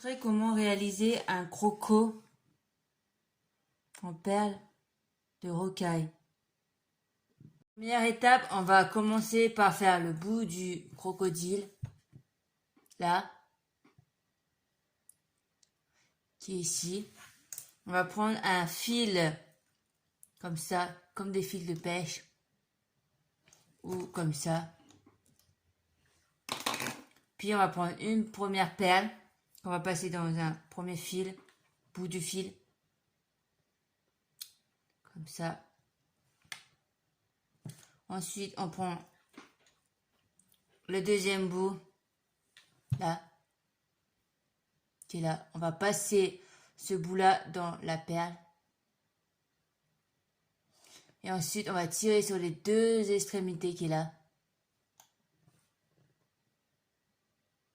Montrer comment réaliser un croco en perles de rocaille. Première étape, on va commencer par faire le bout du crocodile, là, qui est ici. On va prendre un fil comme ça, comme des fils de pêche, ou comme ça. Puis on va prendre une première perle qu'on va passer dans un premier fil, bout du fil, comme ça. Ensuite, on prend le deuxième bout, là, qui est là. On va passer ce bout-là dans la perle. Et ensuite, on va tirer sur les deux extrémités qui est là.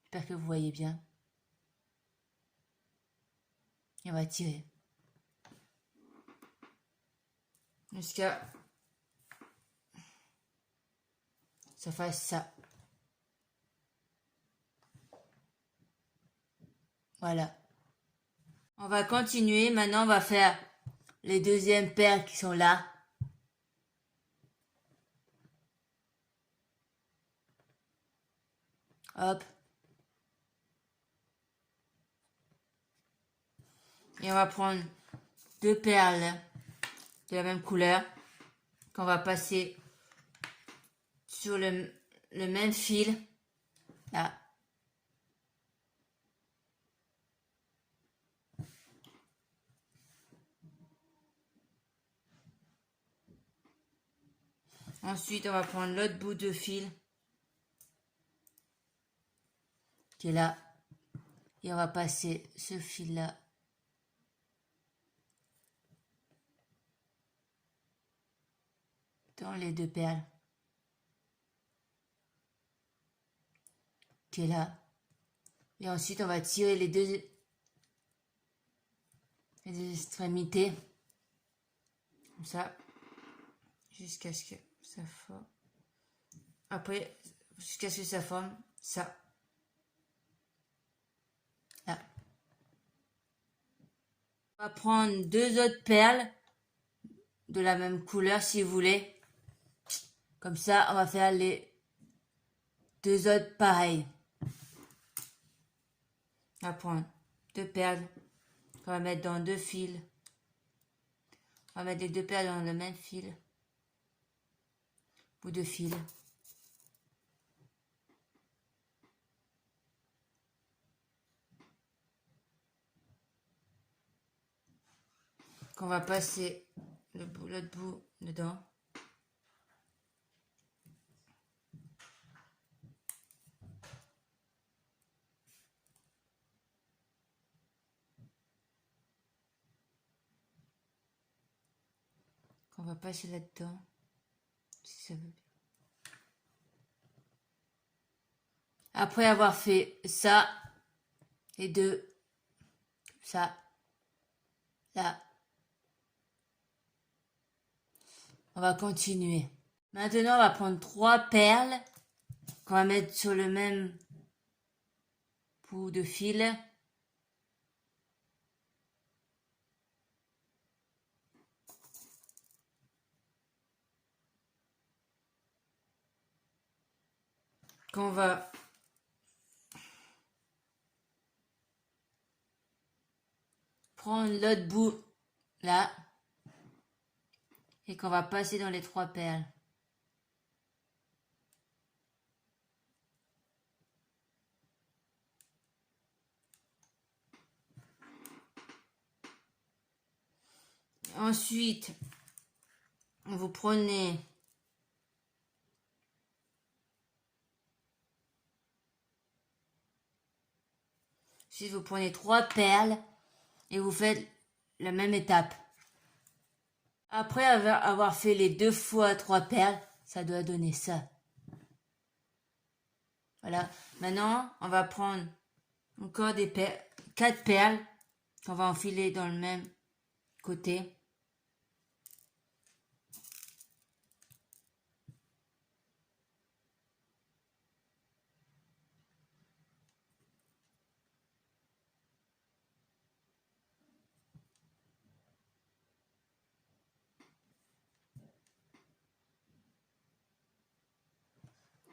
J'espère que vous voyez bien. Et on va tirer. Jusqu'à ça fasse ça. Voilà. On va continuer. Maintenant, on va faire les deuxièmes perles qui sont là. Hop. Et on va prendre deux perles de la même couleur qu'on va passer sur le même fil. Là. Ensuite, on va prendre l'autre bout de fil qui est là. Et on va passer ce fil-là dans les deux perles qui est là. Et ensuite, on va tirer les deux extrémités comme ça jusqu'à ce que ça forme. Après, jusqu'à ce que ça forme ça. Là. On va prendre deux autres perles de la même couleur si vous voulez. Comme ça, on va faire les deux autres pareils. On va prendre deux perles qu'on va mettre dans deux fils. On va mettre les deux perles dans le même fil. Bout de fil. Qu'on va passer l'autre bout dedans. Qu'on va passer là-dedans. Si ça veut bien. Après avoir fait ça, les deux, ça, là, on va continuer. Maintenant, on va prendre trois perles qu'on va mettre sur le même bout de fil. Qu'on va prendre l'autre bout là et qu'on va passer dans les trois perles. Ensuite, vous prenez trois perles et vous faites la même étape. Après avoir fait les deux fois trois perles, ça doit donner ça. Voilà. Maintenant, on va prendre encore des quatre perles qu'on va enfiler dans le même côté.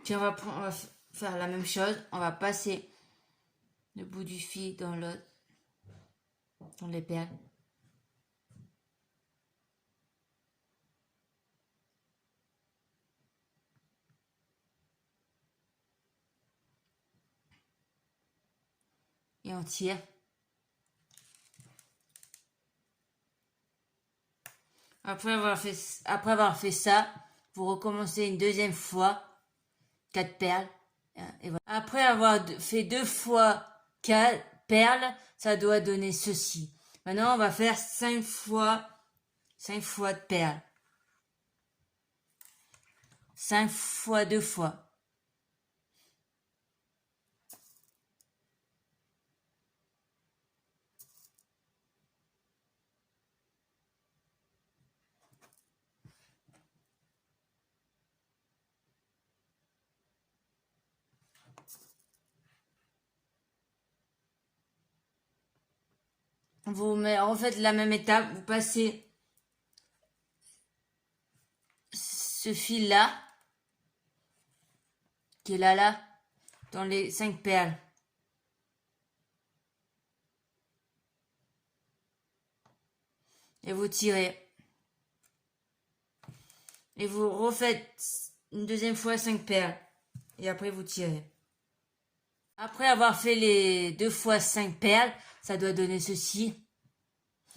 Puis on va faire la même chose. On va passer le bout du fil dans l'autre, dans les perles. Et on tire. Après avoir fait ça, vous recommencez une deuxième fois, 4 perles. Et voilà. Après avoir fait 2 fois 4 perles, ça doit donner ceci. Maintenant, on va faire 5 fois de perles. 5 fois 2 fois. Vous refaites la même étape, vous passez ce fil là, qui est là, dans les 5 perles. Et vous tirez. Et vous refaites une deuxième fois 5 perles. Et après vous tirez. Après avoir fait les 2 fois 5 perles, ça doit donner ceci.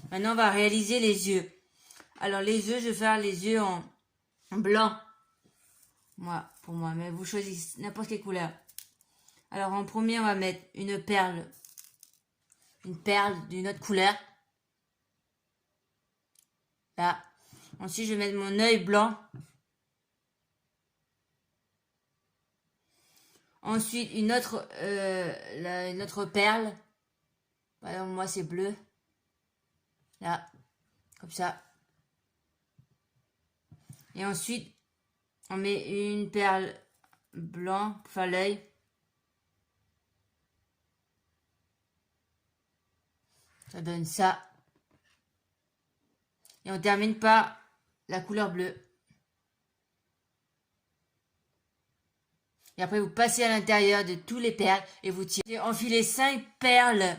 Maintenant on va réaliser les yeux. Alors les yeux, je vais faire les yeux en blanc. Pour moi, mais vous choisissez n'importe quelle couleur. Alors en premier, on va mettre une perle d'une autre couleur. Là. Ensuite, je vais mettre mon œil blanc. Ensuite, une autre perle. Par exemple, moi, c'est bleu. Là, comme ça. Et ensuite, on met une perle blanc pour faire l'œil. Ça donne ça. Et on termine par la couleur bleue. Et après, vous passez à l'intérieur de tous les perles et vous tirez. Enfilez 5 perles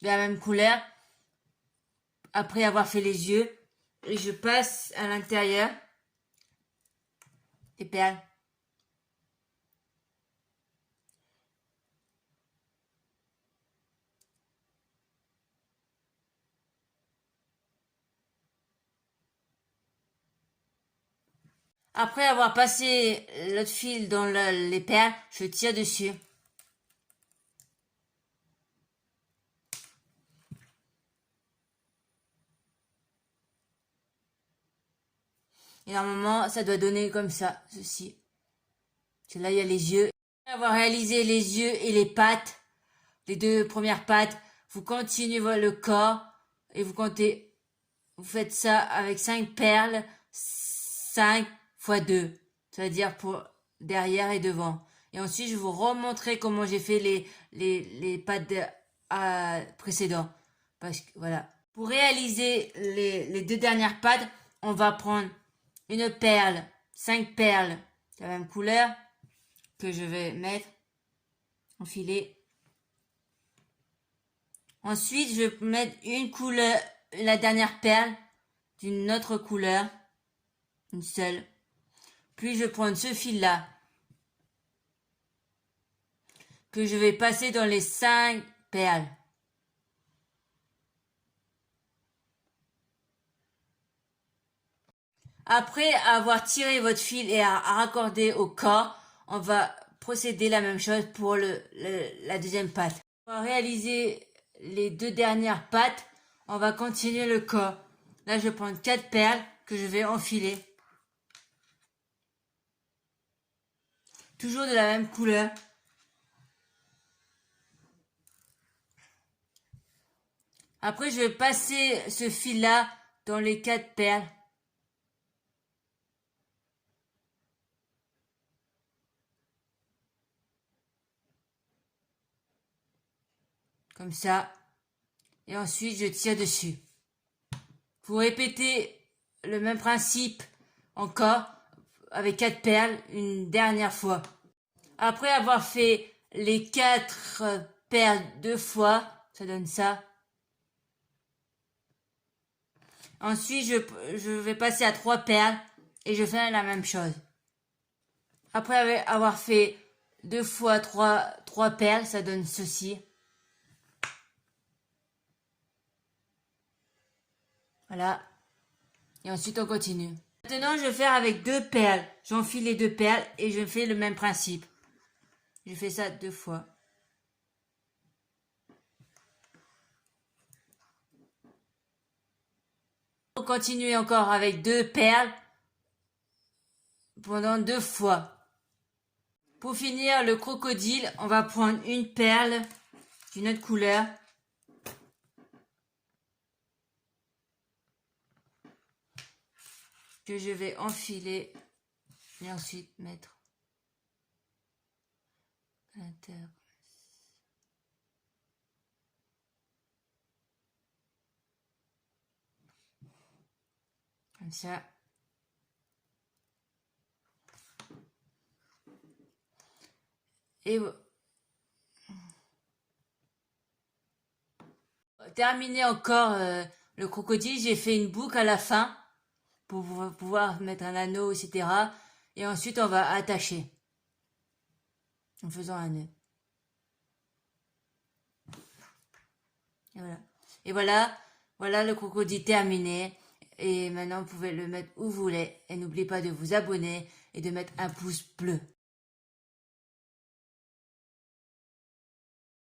de la même couleur. Après avoir fait les yeux. Et je passe à l'intérieur des perles. Après avoir passé l'autre fil dans les perles, je tire dessus. Et normalement, ça doit donner comme ça, ceci. Là, il y a les yeux. Après avoir réalisé les yeux et les pattes, les 2 premières pattes, vous continuez le corps et vous comptez, vous faites ça avec 5 perles, 5 fois 2. Ça veut dire pour derrière et devant. Et ensuite, je vous remontrer comment j'ai fait les pattes précédents. Parce que, voilà. Pour réaliser les 2 dernières pattes, on va prendre une perle, 5 perles de la même couleur que je vais mettre, enfiler. Ensuite, je vais mettre une couleur, la dernière perle d'une autre couleur, une seule. Puis je vais prendre ce fil-là que je vais passer dans les 5 perles. Après avoir tiré votre fil et à raccorder au corps, on va procéder la même chose pour la deuxième patte. On va réaliser les 2 dernières pattes. On va continuer le corps. Là, je vais prendre 4 perles que je vais enfiler. Toujours de la même couleur. Après, je vais passer ce fil-là dans les 4 perles. Comme ça. Et ensuite, je tire dessus. Vous répétez le même principe encore avec 4 perles une dernière fois. Après avoir fait les 4 perles 2 fois, ça donne ça. Ensuite, je vais passer à 3 perles et je fais la même chose. Après avoir fait 2 fois 3 perles, ça donne ceci. Voilà. Et ensuite, on continue. Maintenant, je vais faire avec 2 perles. J'enfile les 2 perles et je fais le même principe. Je fais ça 2 fois. On continue encore avec 2 perles pendant 2 fois. Pour finir le crocodile, on va prendre une perle d'une autre couleur. Que je vais enfiler et ensuite mettre à l'intérieur. Comme ça. Et terminer encore le crocodile, j'ai fait une boucle à la fin pour pouvoir mettre un anneau, etc. Et ensuite, on va attacher en faisant un nœud. Et voilà. Et voilà le crocodile terminé. Et maintenant, vous pouvez le mettre où vous voulez. Et n'oubliez pas de vous abonner et de mettre un pouce bleu.